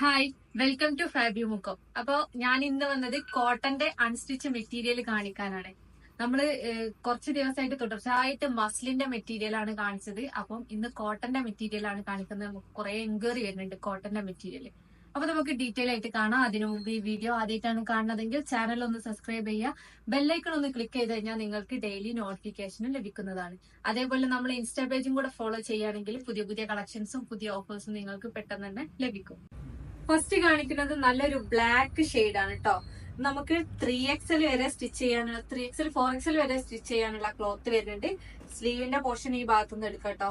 Hi, welcome to ഫാബി മുക്കോ. അപ്പൊ ഞാൻ ഇന്ന് വന്നത് കോട്ടന്റെ അൺസ്റ്റിച്ച് മെറ്റീരിയൽ കാണിക്കാനാണ്. നമ്മള് കുറച്ച് ദിവസമായിട്ട് തുടർച്ചയായിട്ട് മസ്ലിന്റെ മെറ്റീരിയൽ ആണ് കാണിച്ചത്. അപ്പം ഇന്ന് കോട്ടന്റെ മെറ്റീരിയൽ ആണ് കാണിക്കുന്നത്. നമുക്ക് കുറെ എൻക്വയറി വരുന്നുണ്ട് കോട്ടന്റെ മെറ്റീരിയൽ. അപ്പൊ നമുക്ക് ഡീറ്റെയിൽ ആയിട്ട് കാണാം. അതിനു മുമ്പ് ഈ വീഡിയോ ആദ്യമായിട്ടാണ് കാണുന്നതെങ്കിൽ ചാനൽ ഒന്ന് സബ്സ്ക്രൈബ് ചെയ്യുക. ബെല്ലൈക്കൺ ഒന്ന് ക്ലിക്ക് ചെയ്ത് കഴിഞ്ഞാൽ നിങ്ങൾക്ക് ഡെയിലി നോട്ടിഫിക്കേഷനും ലഭിക്കുന്നതാണ്. അതേപോലെ നമ്മൾ ഇൻസ്റ്റാ പേജും കൂടെ ഫോളോ ചെയ്യുകയാണെങ്കിൽ പുതിയ പുതിയ കളക്ഷൻസും പുതിയ ഓഫേഴ്സും നിങ്ങൾക്ക് പെട്ടെന്ന് തന്നെ ലഭിക്കും. ഫസ്റ്റ് കാണിക്കുന്നത് നല്ലൊരു ബ്ലാക്ക് ആണ് കേട്ടോ. നമുക്ക് 3XL വരെ സ്റ്റിച്ച് ചെയ്യാനുള്ള 3XL 4XL വരെ സ്റ്റിച്ച് ചെയ്യാനുള്ള ക്ലോത്ത് വരുന്നുണ്ട്. സ്ലീവിന്റെ പോർഷൻ ഈ ഭാഗത്തുനിന്ന് എടുക്കാം കേട്ടോ.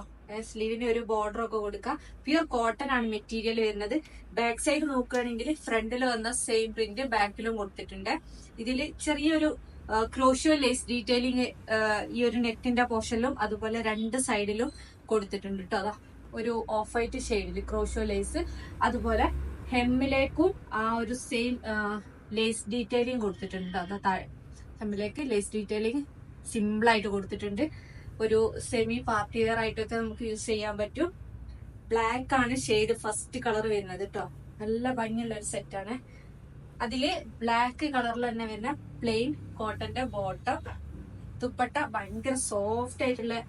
സ്ലീവിന് ഒരു ബോർഡർ ഒക്കെ കൊടുക്കാം. പ്യുർ കോട്ടൺ ആണ് മെറ്റീരിയൽ വരുന്നത്. ബാക്ക് സൈഡ് നോക്കുകയാണെങ്കിൽ ഫ്രണ്ടിൽ വന്ന സെയിം പ്രിന്റ് ബാക്കിലും കൊടുത്തിട്ടുണ്ട്. ഇതിൽ ചെറിയൊരു ക്രോഷ്യോ ലേസ് ഡീറ്റെയിലിംഗ് ഈ ഒരു നെക്കിന്റെ പോർഷനിലും അതുപോലെ രണ്ട് സൈഡിലും കൊടുത്തിട്ടുണ്ട് കേട്ടോ. അതാ ഒരു ഓഫ് വൈറ്റ് ഷെയ്ഡിൽ ക്രോഷ്യോ ലേസ്, അതുപോലെ ഹെമ്മിലേക്കും ആ ഒരു സെയിം ലേസ് ഡീറ്റെയിലിംഗ് കൊടുത്തിട്ടുണ്ട്. അതാ താഴെ ഹെമ്മിലേക്ക് ലേസ് ഡീറ്റെയിലിംഗ് സിമ്പിൾ ആയിട്ട് കൊടുത്തിട്ടുണ്ട്. ഒരു സെമി പാർട്ടി വെയർ ആയിട്ടൊക്കെ നമുക്ക് യൂസ് ചെയ്യാൻ പറ്റും. ബ്ലാക്ക് ആണ് ഷെയ്ഡ് ഫസ്റ്റ് കളർ വരുന്നത് കേട്ടോ. നല്ല ഭംഗിയുള്ള ഒരു സെറ്റ് ആണ്. അതില് ബ്ലാക്ക് കളറിൽ തന്നെ വരുന്ന പ്ലെയിൻ കോട്ടന്റെ ബോട്ടം. ദുപ്പട്ട ഭയങ്കര സോഫ്റ്റ് ആയിട്ടുള്ള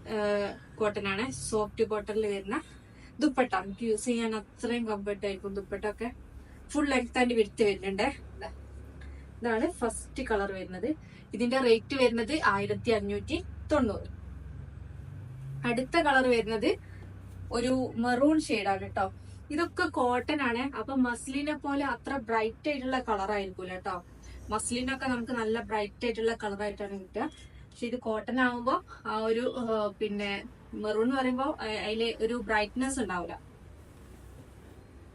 കോട്ടൺ ആണ്. സോഫ്റ്റ് കോട്ടണിൽ വരുന്ന ദുപ്പട്ട നമുക്ക് യൂസ് ചെയ്യാൻ അത്രയും കംഫർട്ട് ആയിരിക്കും. ദുപ്പട്ട ഒക്കെ ഫുൾ ലെങ്ത് ആൻഡ് വിഡ്ത്ത് വരുന്നുണ്ട്. ഇതാണ് ഫസ്റ്റ് കളർ വരുന്നത്. ഇതിന്റെ റേറ്റ് വരുന്നത് 1590. അടുത്ത കളർ വരുന്നത് ഒരു മെറൂൺ ഷെയ്ഡാണ് കേട്ടോ. ഇതൊക്കെ കോട്ടൺ ആണ്. അപ്പൊ മസ്ലിനെ പോലെ അത്ര ബ്രൈറ്റ് ആയിട്ടുള്ള കളർ ആയിരിക്കൂല കേട്ടോ. മസ്ലിനൊക്കെ നമുക്ക് നല്ല ബ്രൈറ്റ് ആയിട്ടുള്ള കളർ ആയിട്ടാണ് കിട്ടുക. പക്ഷെ ഇത് കോട്ടൺ ആകുമ്പോ ആ ഒരു മെറൂൺ എന്ന് പറയുമ്പോ അതില് ഒരു ബ്രൈറ്റ്നെസ് ഉണ്ടാവില്ല.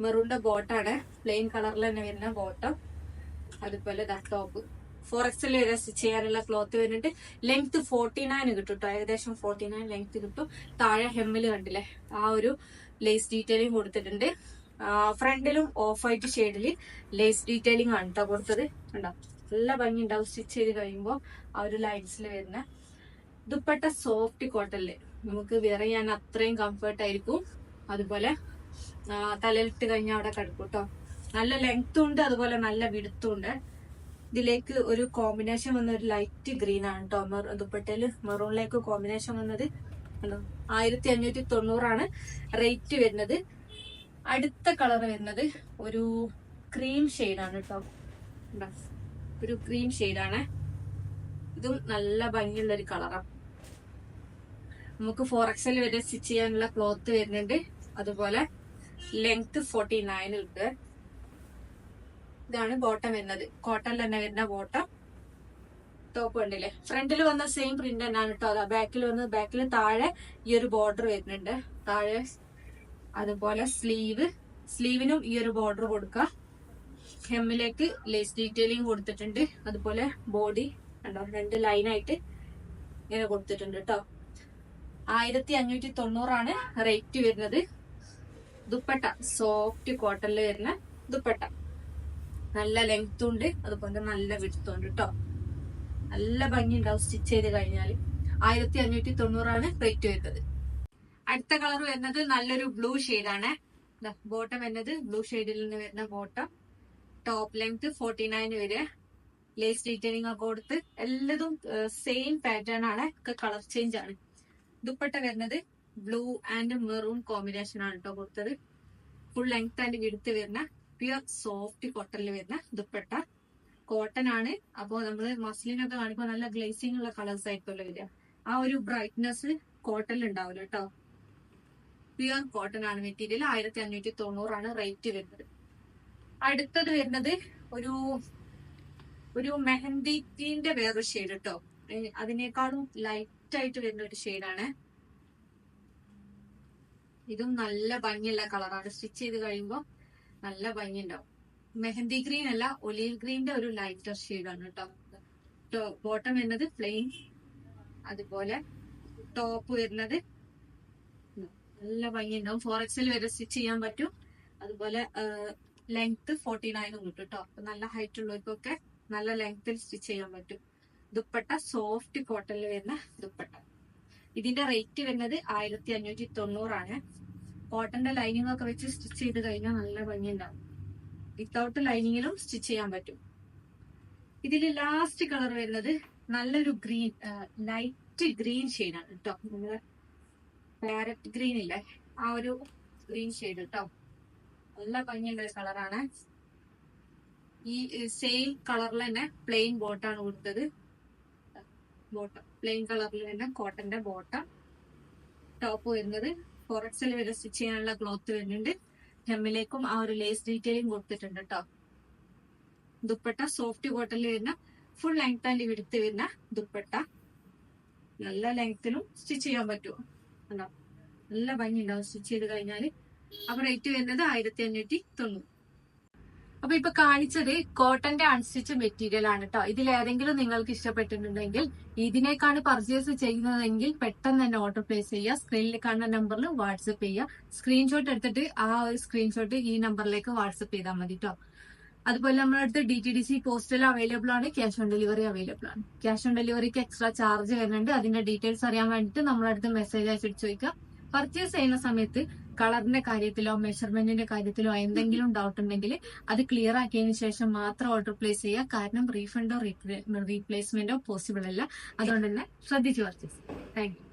മെറൂണിന്റെ ബോട്ടാണ്, പ്ലെയിൻ കളറിൽ തന്നെ വരുന്ന ബോട്ടം. അതുപോലെ ടോപ്പ് 4XL വരെ സ്റ്റിച്ച് ചെയ്യാനുള്ള ക്ലോത്ത് വരുന്നുണ്ട്. ലെങ്ത് 49 കിട്ടും കേട്ടോ. ഏകദേശം 49 ലെങ്ത് കിട്ടും. താഴെ ഹെമ്മില് കണ്ടില്ലേ ആ ഒരു ലേസ് ഡീറ്റെയിലിംഗ് കൊടുത്തിട്ടുണ്ട്. ഫ്രണ്ടിലും ഓഫ് വൈറ്റ് ഷെയ്ഡില് ലേസ് ഡീറ്റെയിലിംഗ് ആണ് കേട്ടോ കൊടുത്തത്. ഉണ്ടോ, നല്ല ഭംഗി ഉണ്ടാവും സ്റ്റിച്ച് ചെയ്ത് കഴിയുമ്പോൾ ആ ഒരു ലൈൻസിൽ വരുന്ന. ദുപ്പട്ട സോഫ്റ്റ് കോട്ടണില് നമുക്ക് വെയർ ചെയ്യാൻ അത്രയും കംഫർട്ട് ആയിരിക്കും. അതുപോലെ തലയിലിട്ട് കഴിഞ്ഞാൽ അവിടെ കിടക്കും കേട്ടോ. നല്ല ലെങ്ത്തും ഉണ്ട്, അതുപോലെ നല്ല വിടുത്തും ഉണ്ട്. ഇതിലേക്ക് ഒരു കോമ്പിനേഷൻ വന്ന ഒരു ലൈറ്റ് ഗ്രീൻ ആണ് കേട്ടോ. ദുപ്പട്ടയില് മെറൂണിലേക്ക് കോമ്പിനേഷൻ വന്നത് 1590 റേറ്റ് വരുന്നത്. അടുത്ത കളർ വരുന്നത് ഒരു ക്രീം ഷെയ്ഡാണ് കേട്ടോ. ഒരു ക്രീം ഷെയ്ഡാണ്. ഇതും നല്ല ഭംഗിയുള്ള ഒരു കളറാണ്. നമുക്ക് 4XL വരെ സ്റ്റിച്ച് ചെയ്യാനുള്ള ക്ലോത്ത് വരുന്നുണ്ട്. അതുപോലെ ലെങ്ത് 49 ഉണ്ട്. ഇതാണ് ബോട്ടം വരുന്നത്. കോട്ടൺ തന്നെ വരുന്ന ബോട്ടം. ടോപ്പ് കണ്ടില്ലേ, ഫ്രണ്ടിൽ വന്ന സെയിം പ്രിന്റ് തന്നെയാണ് കേട്ടോ. അതാ ബാക്കിൽ താഴെ ഈ ഒരു ബോർഡർ വരുന്നുണ്ട് താഴെ. അതുപോലെ സ്ലീവിനും ഈ ഒരു ബോർഡർ കൊടുക്കുക. ഹെമ്മിലേക്ക് ലേസ് ഡീറ്റെയിലിംഗ് കൊടുത്തിട്ടുണ്ട്. അതുപോലെ ബോഡി കണ്ടോ, രണ്ട് ലൈനായിട്ട് ഇങ്ങനെ കൊടുത്തിട്ടുണ്ട് കേട്ടോ. 1590 റേറ്റ് വരുന്നത്. ദുപ്പട്ട സോഫ്റ്റ് കോട്ടണിൽ വരുന്ന ദുപ്പട്ട. നല്ല ലെങ്ത്തും ഉണ്ട്, അതുപോലെ നല്ല വിടുത്തും ഉണ്ട് കേട്ടോ. നല്ല ഭംഗി ഉണ്ടാവും സ്റ്റിച്ച് ചെയ്ത് കഴിഞ്ഞാൽ. 1590 റേറ്റ് വരുന്നത്. അടുത്ത കളർ വരുന്നത് നല്ലൊരു ബ്ലൂ ഷെയ്ഡാണ്. ബോട്ടം വരുന്നത് ബ്ലൂ ഷെയ്ഡിൽ നിന്ന് വരുന്ന ബോട്ടം. ടോപ്പ് ലെങ്ത് 49 വരെ ലേസ് ഡീറ്റെയിലിംഗ് ഒക്കെ കൊടുത്ത് എല്ലാതും സെയിം പാറ്റേൺ ആണ്. ഒക്കെ കളർ ചേഞ്ച് ആണ്. ദുപ്പട്ട വരുന്നത് ബ്ലൂ ആൻഡ് മെറൂൺ കോമ്പിനേഷൻ ആണ് കേട്ടോ കൊടുത്തത്. ഫുൾ ലെങ്ത് ആൻഡ് വിടുത്ത് വരുന്ന പ്യുർ സോഫ്റ്റ് കോട്ടണിൽ വരുന്ന ദുപ്പട്ട. കോട്ടൺ ആണ്. അപ്പോൾ നമ്മള് മസ്ലിനൊക്കെ കാണിക്കുമ്പോൾ നല്ല ഗ്ലേസിംഗ് ഉള്ള കളേഴ്സ് ആയിരിക്കുമല്ലോ വരിക. ആ ഒരു ബ്രൈറ്റ്നെസ് കോട്ടണിൽ ഉണ്ടാവില്ല കേട്ടോ. പ്യുർ കോട്ടൺ ആണ് മെറ്റീരിയൽ. 1590 റേറ്റ് വരുന്നത്. അടുത്തത് വരുന്നത് ഒരു മെഹന്തി ഗ്രീന്റെ വേറൊരു ഷെയ്ഡ് കേട്ടോ. അതിനേക്കാളും ലൈറ്റ് ആയിട്ട് വരുന്ന ഒരു ഷെയ്ഡാണ്. ഇതും നല്ല ഭംഗിയുള്ള കളറാണ്. സ്റ്റിച്ച് ചെയ്ത് കഴിയുമ്പോൾ നല്ല ഭംഗി ഉണ്ടാവും. മെഹന്തി ഗ്രീൻ അല്ല, ഒലീവ് ഗ്രീന്റെ ഒരു ലൈറ്റർ ഷെയ്ഡാണ് കേട്ടോ. ബോട്ടം വരുന്നത് പ്ലെയിൻ. അതുപോലെ ടോപ്പ് വരുന്നത് നല്ല ഭംഗി ഉണ്ടാവും. 4XL വരെ സ്റ്റിച്ച് ചെയ്യാൻ പറ്റും. അതുപോലെ ലെങ്ത് 49 കിട്ടും കേട്ടോ. അപ്പൊ നല്ല ഹൈറ്റ് ഉള്ളവർക്കൊക്കെ നല്ല ലെങ്ത്തിൽ സ്റ്റിച്ച് ചെയ്യാൻ പറ്റും. ദുപ്പട്ട സോഫ്റ്റ് കോട്ടണിൽ വരുന്ന ദുപ്പട്ട. ഇതിന്റെ റേറ്റ് വരുന്നത് 1590. കോട്ടന്റെ ലൈനിങ് ഒക്കെ വെച്ച് സ്റ്റിച്ച് ചെയ്ത് കഴിഞ്ഞാൽ നല്ല ഭംഗി ഉണ്ടാവും. വിത്തൗട്ട് ലൈനിങ്ങിലും സ്റ്റിച്ച് ചെയ്യാൻ പറ്റും. ഇതിൽ ലാസ്റ്റ് കളർ വരുന്നത് നല്ലൊരു ഗ്രീൻ, ലൈറ്റ് ഗ്രീൻ ഷെയ്ഡാണ് കേട്ടോ. നമ്മള് പാരറ്റ് ഗ്രീൻ ഇല്ലേ, ആ ഒരു ഗ്രീൻ ഷെയ്ഡ് കേട്ടോ. നല്ല ഭംഗിയുള്ള ഒരു കളറാണ്. ഈ സെയിം കളറിൽ തന്നെ പ്ലെയിൻ ബോട്ടാണ് കൊടുത്തത്. ബോട്ടം പ്ലെയിൻ കളറിൽ തന്നെ കോട്ടന്റെ ബോട്ടം. ടോപ്പ് വരുന്നത് 4XL വരെ സ്റ്റിച്ച് ചെയ്യാനുള്ള ക്ലോത്ത് വരുന്നുണ്ട്. ഹെമ്മിലേക്കും ആ ഒരു ലേസ് ഡീറ്റെയിലിംഗ് കൊടുത്തിട്ടുണ്ട് കേട്ടോ. ദുപ്പട്ട സോഫ്റ്റ് കോട്ടണിൽ വരുന്ന ഫുൾ ലെങ്ത് ആൻഡ് വിടുത്ത് വരുന്ന ദുപ്പട്ട. നല്ല ലെങ്ത്തിലും സ്റ്റിച്ച് ചെയ്യാൻ പറ്റുമോ കണ്ടോ, നല്ല ഭംഗി ഉണ്ടാവും സ്റ്റിച്ച് ചെയ്ത് കഴിഞ്ഞാല്. അപ്പൊ റേറ്റ് വരുന്നത് 1590. അപ്പൊ ഇപ്പൊ കാണിച്ചത് കോട്ടന്റെ അൺസ്റ്റിച്ച് മെറ്റീരിയൽ ആണ് കേട്ടോ. ഇതിൽ ഏതെങ്കിലും നിങ്ങൾക്ക് ഇഷ്ടപ്പെട്ടിട്ടുണ്ടെങ്കിൽ ഇതിനേക്കാണ് പർച്ചേസ് ചെയ്യുന്നതെങ്കിൽ പെട്ടെന്ന് തന്നെ ഓർഡർ പ്ലേസ് ചെയ്യുക. സ്ക്രീനിൽ കാണുന്ന നമ്പറിൽ വാട്സപ്പ് ചെയ്യുക. സ്ക്രീൻഷോട്ട് എടുത്തിട്ട് ആ ഒരു സ്ക്രീൻഷോട്ട് ഈ നമ്പറിലേക്ക് വാട്സപ്പ് ചെയ്താൽ മതി കേട്ടോ. അതുപോലെ നമ്മുടെ അടുത്ത് DTDC പോസ്റ്റൽ അവൈലബിൾ ആണ്, ക്യാഷ് ഓൺ ഡെലിവറി അവൈലബിൾ ആണ്. ക്യാഷ് ഓൺ ഡെലിവറിക്ക് എക്സ്ട്രാ ചാർജ് വരുന്നുണ്ട്. അതിന്റെ ഡീറ്റെയിൽസ് അറിയാൻ വേണ്ടിയിട്ട് നമ്മുടെ അടുത്ത് മെസ്സേജ് അയച്ചിട്ട് ചോദിക്കുക. പർച്ചേസ് ചെയ്യുന്ന സമയത്ത് കളറിന്റെ കാര്യത്തിലോ മെഷർമെന്റിന്റെ കാര്യത്തിലോ എന്തെങ്കിലും ഡൗട്ട് ഉണ്ടെങ്കിൽ അത് ക്ലിയർ ആക്കിയതിനു ശേഷം മാത്രം ഓർഡർ പ്ലേസ് ചെയ്യുക. കാരണം റീഫണ്ടോ റീപ്ലേസ്മെന്റോ പോസിബിൾ അല്ല. അതുകൊണ്ട് തന്നെ ശ്രദ്ധിച്ച് പർച്ചേസ്. Thank you.